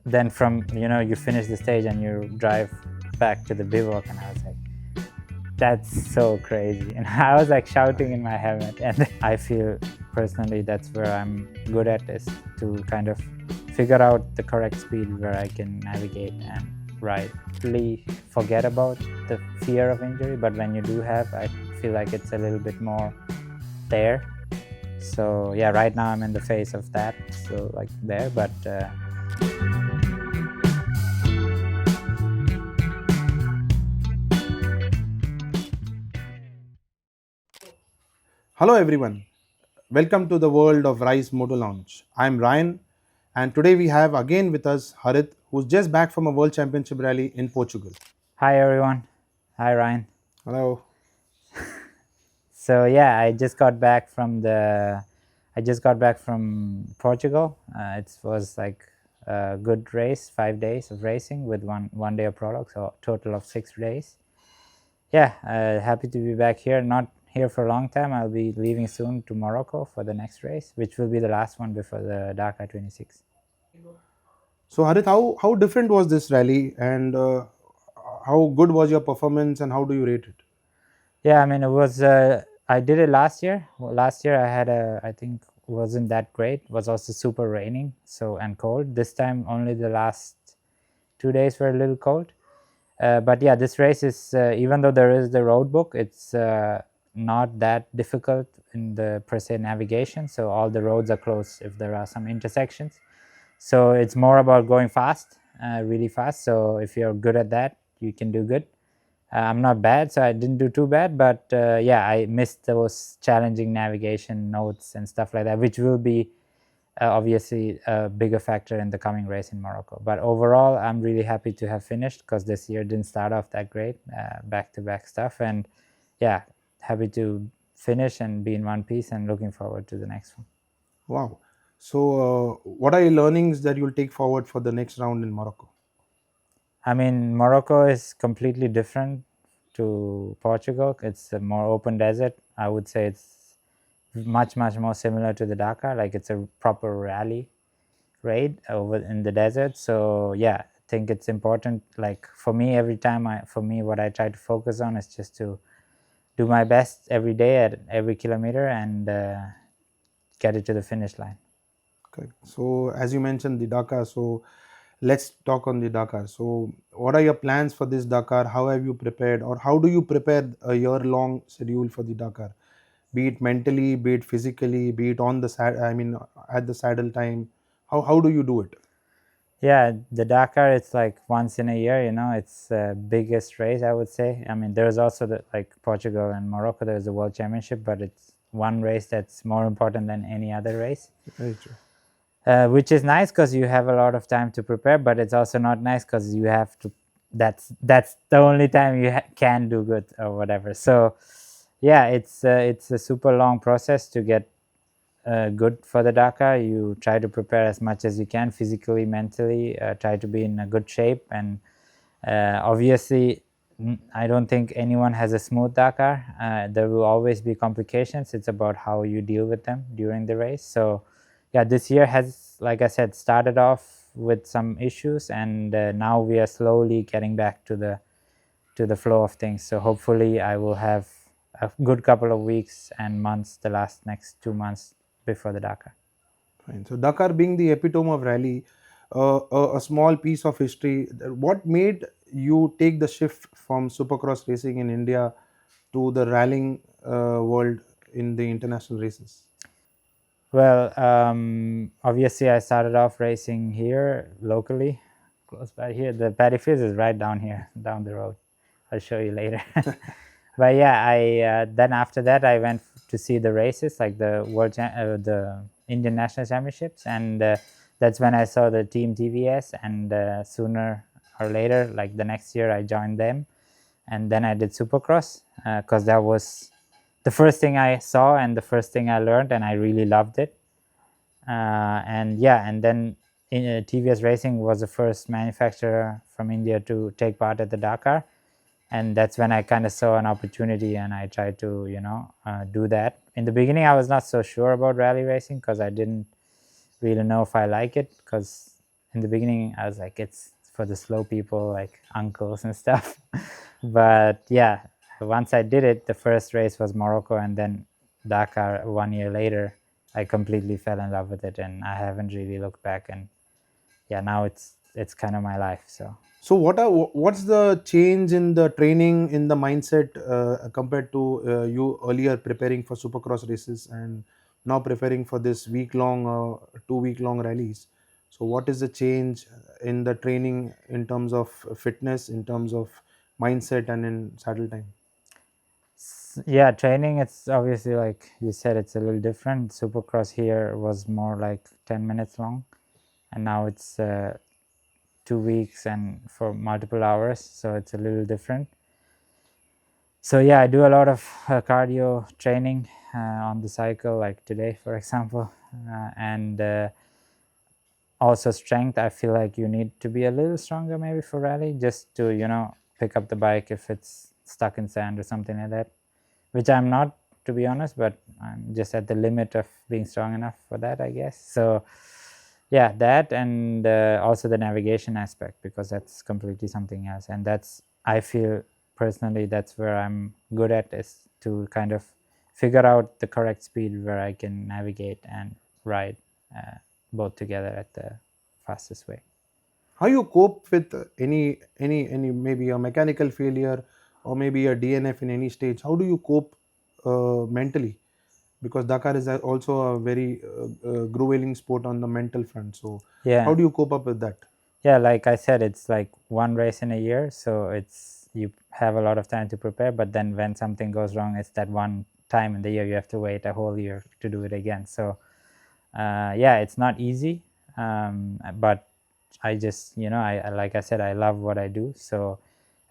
then from, you finish the stage and you drive back to the bivouac, and I was like, that's so crazy. And I was like shouting in my helmet. And I feel personally that's where I'm good at, is to kind of figure out the correct speed where I can navigate and ride. Really forget about the fear of injury, but when you do have, I feel like it's a little bit more there. So yeah, right now I'm in the phase of that, so like there, but Hello everyone, welcome to the world of ReiseMoto Lounge. I'm Ryan, and today we have again with us Harith, who's just back from a World Championship rally in Portugal. hi everyone. Hi Ryan. Hello. So yeah, I just got back from Portugal. It was like a good race, 5 days of racing with one day of prologue, so total of 6 days. Yeah, happy to be back here. Not here for a long time. I'll be leaving soon to Morocco for the next race, which will be the last one before the Dakar 26. So Harith, how different was this rally, and how good was your performance, and how do you rate it? Yeah, I mean, it was. I did it last year. Well, last year I had I think wasn't that great. It was also super raining, and cold. This time only the last 2 days were a little cold. But yeah, this race is, even though there is the road book, it's not that difficult in the per se navigation. So all the roads are closed if there are some intersections. So it's more about going fast, really fast. So if you're good at that, you can do good. I'm not bad, so I didn't do too bad. But yeah, I missed those challenging navigation notes and stuff like that, which will be obviously a bigger factor in the coming race in Morocco. But overall, I'm really happy to have finished, because this year didn't start off that great, back-to-back stuff. And yeah, happy to finish and be in one piece, and looking forward to the next one. Wow. So, what are your learnings that you'll take forward for the next round in Morocco? I mean, Morocco is completely different to Portugal. It's a more open desert. I would say it's much more similar to the Dakar. Like, it's a proper rally raid over in the desert. So yeah, I think it's important. Like for me, what I try to focus on is just to do my best every day at every kilometer, and get it to the finish line. Correct. So, as you mentioned the Dakar, so let's talk on the Dakar. So, what are your plans for this Dakar? How have you prepared, or how do you prepare a year-long schedule for the Dakar? Be it mentally, be it physically, be it on the at the saddle time. How do you do it? Yeah, the Dakar, it's like once in a year. It's the biggest race, I would say. I mean, there's also the, like, Portugal and Morocco, there's a world championship, but it's one race that's more important than any other race. Very true. Which is nice because you have a lot of time to prepare, but it's also not nice because you have to. That's the only time you can do good or whatever. So, yeah, it's a super long process to get good for the Dakar. You try to prepare as much as you can, physically, mentally. Try to be in a good shape, and obviously, I don't think anyone has a smooth Dakar. There will always be complications. It's about how you deal with them during the race. So yeah, this year has, like I said, started off with some issues, and now we are slowly getting back to the flow of things. So hopefully I will have a good couple of weeks and months, the next 2 months before the Dakar. Fine. So Dakar being the epitome of rally, a small piece of history. What made you take the shift from Supercross racing in India to the rallying world in the international races? Well, obviously I started off racing here locally, close by here. The paddy fields is right down here, down the road. I'll show you later. But yeah, I then after that I went to see the races, like the Indian National Championships, and that's when I saw the team TVS. And sooner or later, like the next year, I joined them, and then I did Supercross, because that was the first thing I saw and the first thing I learned, and I really loved it. And yeah, and then TVS Racing was the first manufacturer from India to take part at the Dakar, and that's when I kind of saw an opportunity, and I tried to do that. In the beginning, I was not so sure about rally racing because I didn't really know if I like it, because in the beginning I was like, it's for the slow people, like uncles and stuff. But yeah, once I did it, the first race was Morocco, and then Dakar 1 year later, I completely fell in love with it, and I haven't really looked back. And yeah, now it's kind of my life. So what's the change in the training, in the mindset, compared to you earlier preparing for Supercross races and now preparing for this week long, 2 week long rallies? So what is the change in the training in terms of fitness, in terms of mindset, and in saddle time? Yeah, training, it's obviously like you said, it's a little different. Supercross here was more like 10 minutes long, and now it's 2 weeks and for multiple hours, so it's a little different. So yeah, I do a lot of cardio training on the cycle, like today for example, and also strength. I feel like you need to be a little stronger maybe for rally, just to pick up the bike if it's stuck in sand or something like that, which I'm not, to be honest, but I'm just at the limit of being strong enough for that, I guess. So yeah, that, and also the navigation aspect, because that's completely something else, and that's, I feel personally, that's where I'm good at, is to kind of figure out the correct speed where I can navigate and ride both together at the fastest way. How you cope with any maybe a mechanical failure or maybe a DNF in any stage? How do you cope mentally? Because Dakar is also a very grueling sport on the mental front. So how Yeah, do you cope up with that? yeah, like I said, it's like one race in a year, so it's, you have a lot of time to prepare, but then when something goes wrong, it's that one time in the year you have to wait a whole year to do it again. So yeah, it's not easy, but I just, like I said, I love what I do, so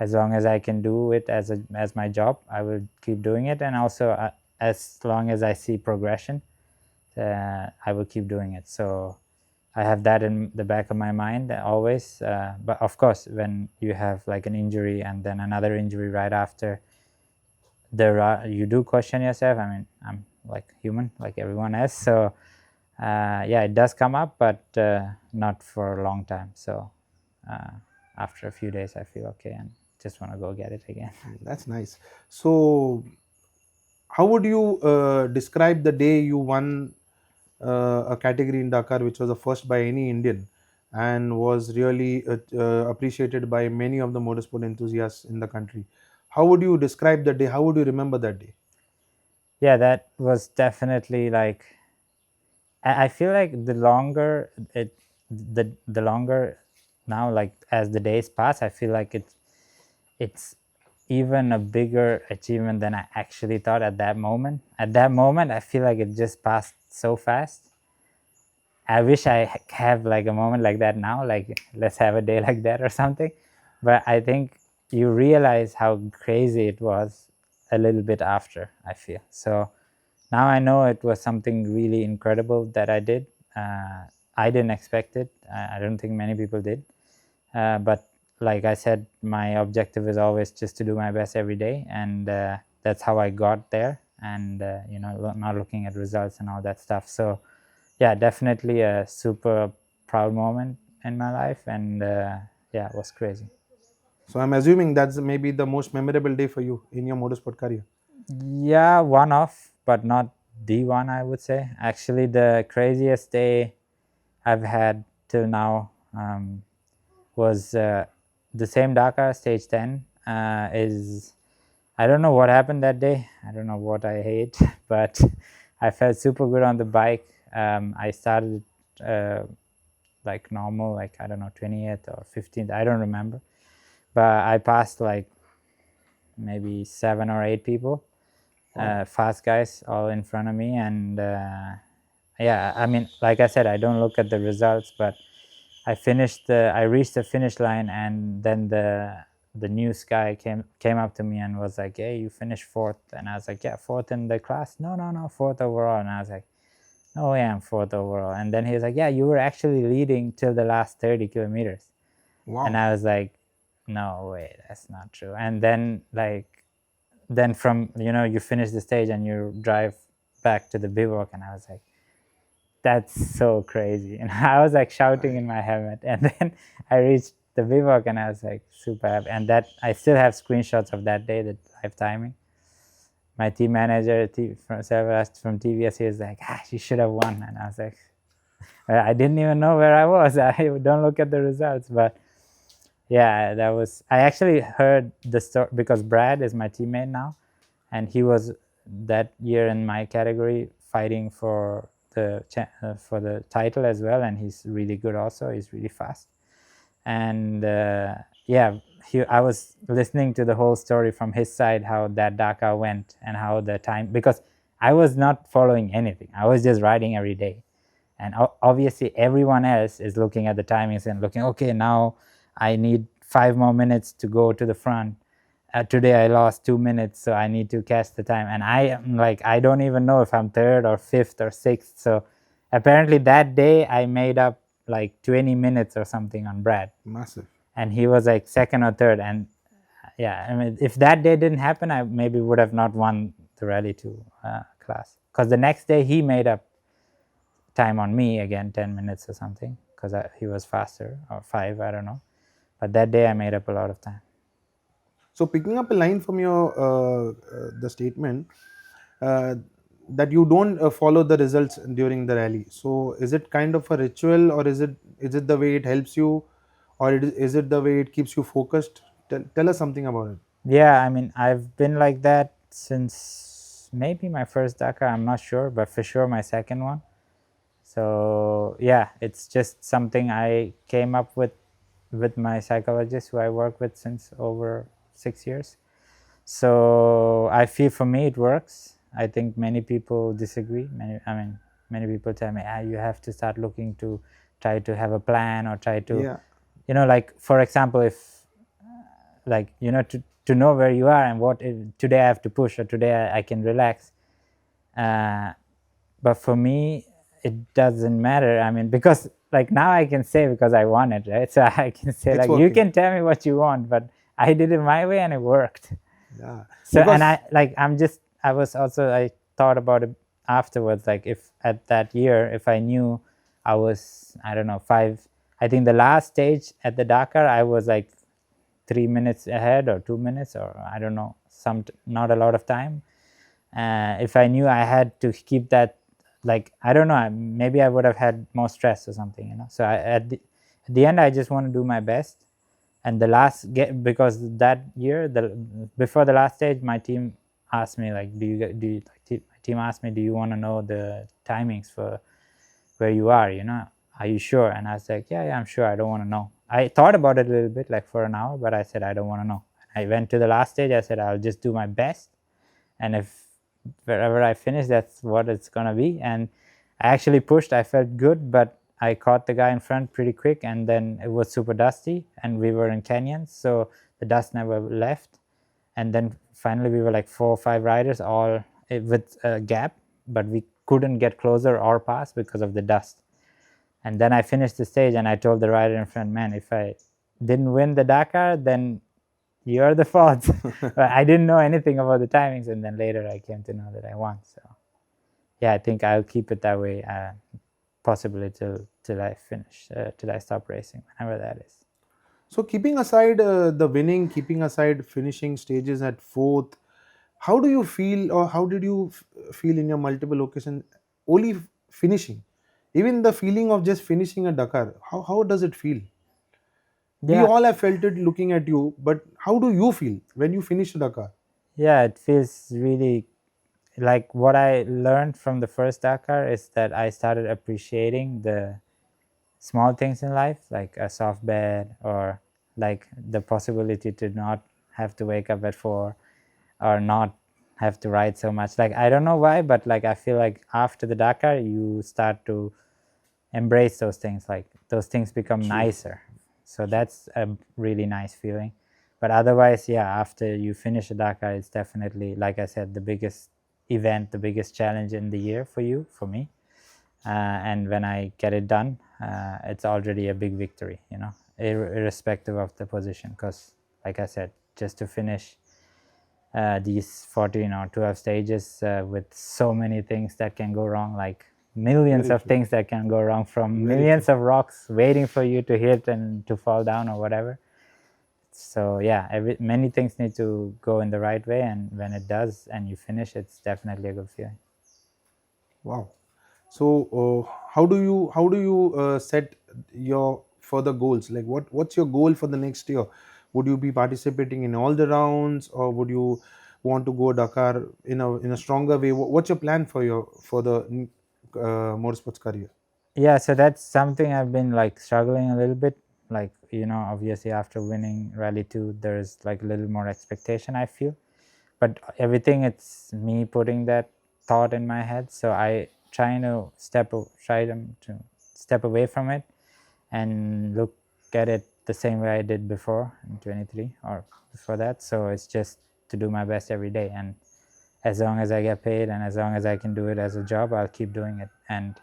as long as I can do it as my job, I will keep doing it, and also as long as I see progression, I will keep doing it. So I have that in the back of my mind always. But of course, when you have like an injury and then another injury right after, you do question yourself. I mean, I'm like human, like everyone else. So yeah, it does come up, but not for a long time. So after a few days, I feel okay and just want to go get it again. That's nice. So how would you describe the day you won a category in Dakar, which was the first by any Indian and was really appreciated by many of the motorsport enthusiasts in the country? How would you describe that day? How would you remember that day? Yeah, that was definitely like, I feel like the longer the longer now, like as the days pass, I feel like it's even a bigger achievement than I actually thought at that moment. At that moment, I feel like it just passed so fast. I wish I have like a moment like that now, like let's have a day like that or something. But I think you realize how crazy it was a little bit after, I feel. So now I know it was something really incredible that I did. I didn't expect it. I don't think many people did. But like I said, my objective is always just to do my best every day, and that's how I got there. And not looking at results and all that stuff. So yeah, definitely a super proud moment in my life, and yeah, it was crazy. So I'm assuming that's maybe the most memorable day for you in your motorsport career. Yeah, one off, but not the one, I would say. Actually, the craziest day I've had till now was the same Dakar stage 10. Is I don't know what happened that day. I don't know what I hate, but I felt super good on the bike. I started like normal, like I don't know, 20th or 15th, I don't remember, but I passed like maybe 7 or 8 people, Wow. fast guys, all in front of me. And yeah, I mean, like I said, I don't look at the results, but I reached the finish line, and then the news guy came up to me and was like, "Hey, you finished fourth." And I was like, "Yeah, fourth in the class." "No, no, no, fourth overall." And I was like, "Oh yeah, I'm fourth overall." And then he was like, "Yeah, you were actually leading till the last 30 kilometers." And Wow. I was like, "No way, that's not true." And then then from you finish the stage and you drive back to the bivouac, and I was like, that's so crazy. And I was like shouting in my helmet, and then I reached the bivouac and I was like super happy. And that I still have screenshots of that day, the live timing. My team manager from Servast from TVS, he was like, you should have won. And I was like, I didn't even know where I was. I don't look at the results. But yeah, that was, I actually heard the story because Brad is my teammate now, and he was that year in my category fighting for the title as well, and he's really good also. He's really fast. And yeah, I was listening to the whole story from his side, how that Dakar went and how the time, because I was not following anything. I was just riding every day. And obviously everyone else is looking at the timings and looking, okay, now I need 5 more minutes to go to the front. Today I lost 2 minutes, so I need to catch the time. And I am like, I don't even know if I'm third or fifth or sixth. So apparently that day I made up like 20 minutes or something on Brad. Massive. And he was like second or third. And yeah, I mean, if that day didn't happen, I maybe would have not won the Rally 2 class. Because the next day he made up time on me again, 10 minutes or something, because he was faster, or 5, I don't know. But that day I made up a lot of time. So picking up a line from your the statement that you don't follow the results during the rally. So is it kind of a ritual, or is it the way it helps you, or is it the way it keeps you focused? Tell us something about it. Yeah, I mean, I've been like that since maybe my first Dakar, I'm not sure, but for sure my second one. So yeah, it's just something I came up with my psychologist who I work with since over 6 years. So I feel for me it works. I think many people disagree. Many people tell me, you have to start looking to try to have a plan, or try to, Yeah. like for example, if like, to know where you are and what today I have to push, or today I can relax. But for me, it doesn't matter. I mean, because like now I can say, because I won it, right? So I can say It's like, you working. can tell me what you want, but I did it my way and it worked. Yeah. So, Because and I thought about it afterwards, like if at that year, if I knew I was, I don't know, I think the last stage at the Dakar, I was like 3 minutes ahead or 2 minutes, or I don't know, not a lot of time. If I knew I had to keep that, like, I don't know, maybe I would have had more stress or something. So at the end, I just want to do my best. And because that year, before the last stage, my team asked me like, my team asked me, do you want to know the timings for where you are? Are you sure? And I was like, yeah, I'm sure. I don't want to know. I thought about it a little bit, like for an hour, but I said I don't want to know. I went to the last stage. I said I'll just do my best, and if wherever I finish, that's what it's gonna be. And I actually pushed. I felt good, but I caught the guy in front pretty quick, and then it was super dusty, and we were in canyons, so the dust never left. And then finally, we were like 4 or 5 riders, all with a gap, but we couldn't get closer or pass because of the dust. And then I finished the stage, and I told the rider in front, man, if I didn't win the Dakar, then you're the fault. But I didn't know anything about the timings, and then later I came to know that I won. So yeah, I think I'll keep it that way, possibly till I finish, till I stop racing, whenever that is. so keeping aside the winning, keeping aside finishing stages at fourth, how do you feel, or how did you feel in your multiple occasions only finishing? Even the feeling of just finishing a Dakar, how does it feel? We Yeah, all have felt it looking at you, but how do you feel when you finish a Dakar? yeah, it feels really like what I learned from the first Dakar is that I started appreciating the small things in life, like a soft bed, or like the possibility to not have to wake up at 4, or not have to ride so much. Like, I don't know why, but like I feel like after the Dakar, you start to embrace those things. Like those things become True. nicer. So that's a really nice feeling. But otherwise, yeah, after you finish a Dakar, it's definitely, like I said, the biggest event, the biggest challenge in the year for me. And when I get it done, it's already a big victory, irrespective of the position. Because, like I said, just to finish these 14 or 12 stages with so many things that can go wrong, like millions Very of true. things that can go wrong, from Very millions true. of rocks waiting for you to hit and to fall down or whatever. So yeah, many things need to go in the right way, and when it does and you finish, it's definitely a good feeling. Wow. So how do you set your further goals? Like what's your goal for the next year? Would you be participating in all the rounds, or would you want to go Dakar in a stronger way? What's your plan for the motorsports career? Yeah, so that's something I've been like struggling a little bit. Like, obviously after winning Rally 2, there's like a little more expectation, I feel. But everything, it's me putting that thought in my head. So I try to step away from it and look at it the same way I did before in 23 or before that. So it's just to do my best every day. And as long as I get paid and as long as I can do it as a job, I'll keep doing it. And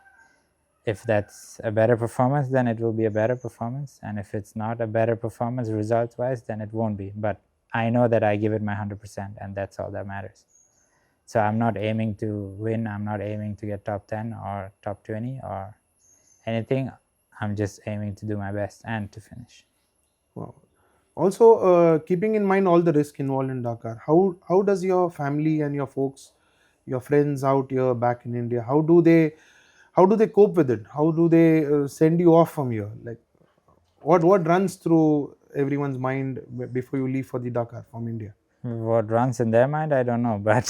if that's a better performance, then it will be a better performance. And if it's not a better performance results wise, then it won't be. But I know that I give it my 100%, and that's all that matters. So I'm not aiming to win. I'm not aiming to get top 10 or top 20 or anything. I'm just aiming to do my best and to finish. Wow. Also, keeping in mind all the risk involved in Dakar, how does your family and your folks, your friends out here back in India, how do they cope with it? How do they send you off from here? Like what runs through everyone's mind before you leave for the Dakar from India? What runs in their mind, I don't know. But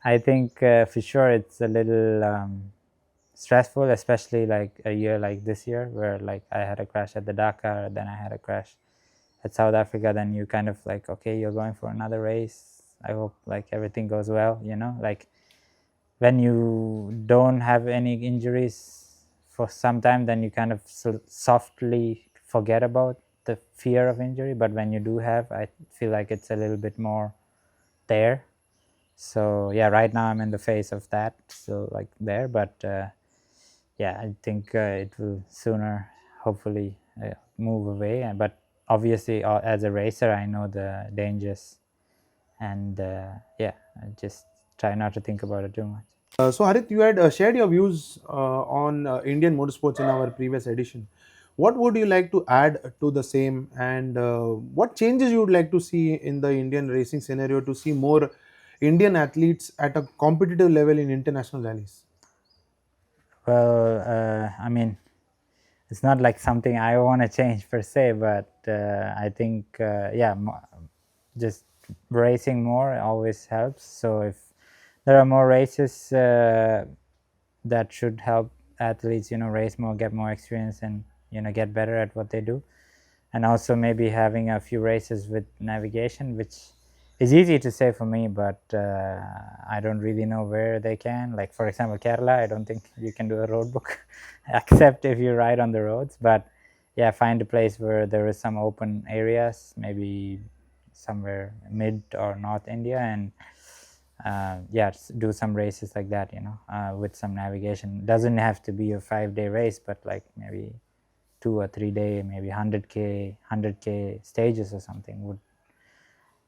I think for sure it's a little stressful, especially like a year like this year, where like I had a crash at the Dakar, then I had a crash at South Africa. Then you kind of like, okay, you're going for another race. I hope like everything goes well. Like when you don't have any injuries for some time, then you kind of softly forget about the fear of injury. But when you do have, I feel like it's a little bit more there. So yeah, right now I'm in the phase of that, still like there. But yeah, I think it will sooner, hopefully, move away. But obviously, as a racer, I know the dangers, and yeah, I just try not to think about it too much. So Harith, you had shared your views on Indian motorsports in our previous edition. What would you like to add to the same, and what changes you would like to see in the Indian racing scenario to see more Indian athletes at a competitive level in international rallies? Well, I mean, it's not like something I want to change per se, but I think yeah, just racing more always helps. So if there are more races, that should help athletes, race more, get more experience, and get better at what they do. And also maybe having a few races with navigation, which is easy to say for me, but I don't really know where they can. Like for example, Kerala, I don't think you can do a road book except if you ride on the roads. But yeah, find a place where there is some open areas, maybe somewhere mid or North India, and yeah, do some races like that, with some navigation. Doesn't have to be a 5-day race, but like maybe 2 or 3 day, maybe 100k stages or something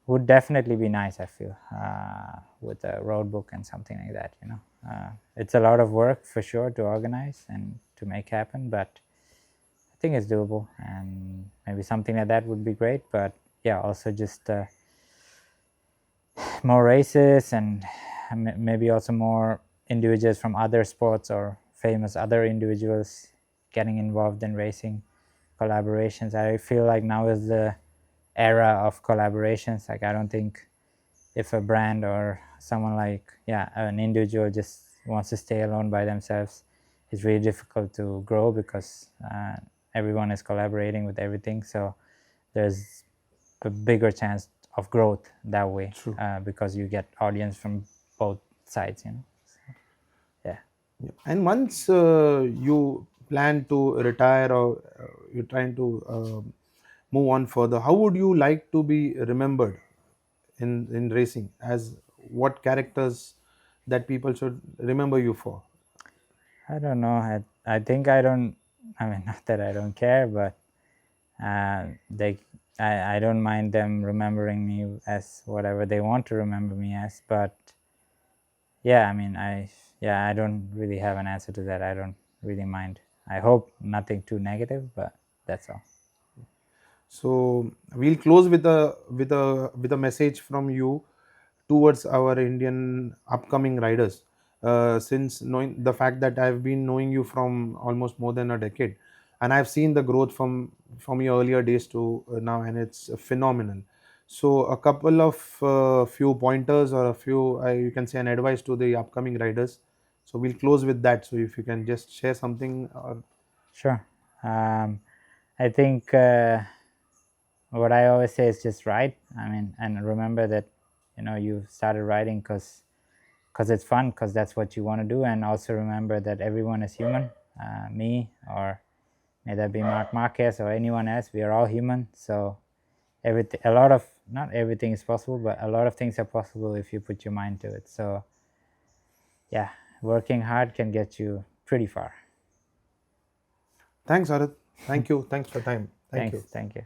would definitely be nice, I feel, with a road book and something like that. It's a lot of work for sure to organize and to make happen, but I think it's doable, and maybe something like that would be great. But yeah, also just more races, and maybe also more individuals from other sports or famous other individuals getting involved in racing collaborations. I feel like now is the era of collaborations. Like I don't think if a brand or someone like an individual just wants to stay alone by themselves, it's really difficult to grow, because everyone is collaborating with everything. So there's a bigger chance of growth that way, True. because you get audience from both sides. So, yeah. Yeah. And once you plan to retire, or you're trying to move on further, how would you like to be remembered in racing? As what characters that people should remember you for? I don't know. I think I don't. I mean, not that I don't care, but they. I don't mind them remembering me as whatever they want to remember me as. But yeah, I mean, yeah, I don't really have an answer to that. I don't really mind. I hope nothing too negative, but that's all. So we'll close with a message from you towards our Indian upcoming riders. Since knowing the fact that I've been knowing you from almost more than a decade, and I've seen the growth from your earlier days to now, and it's phenomenal. So a couple of few pointers or a few you can say an advice to the upcoming riders. So we'll close with that. So if you can just share something. Sure. I think what I always say is just ride. I mean, and remember that you started riding because it's fun, because that's what you want to do, and also remember that everyone is human. Me, or may that be Mark Marquez or anyone else, we are all human. So everything, not everything is possible, but a lot of things are possible if you put your mind to it. So yeah, working hard can get you pretty far. Thanks, Harith. Thank you. Thanks for your time. Thank Thanks. you. Thank you.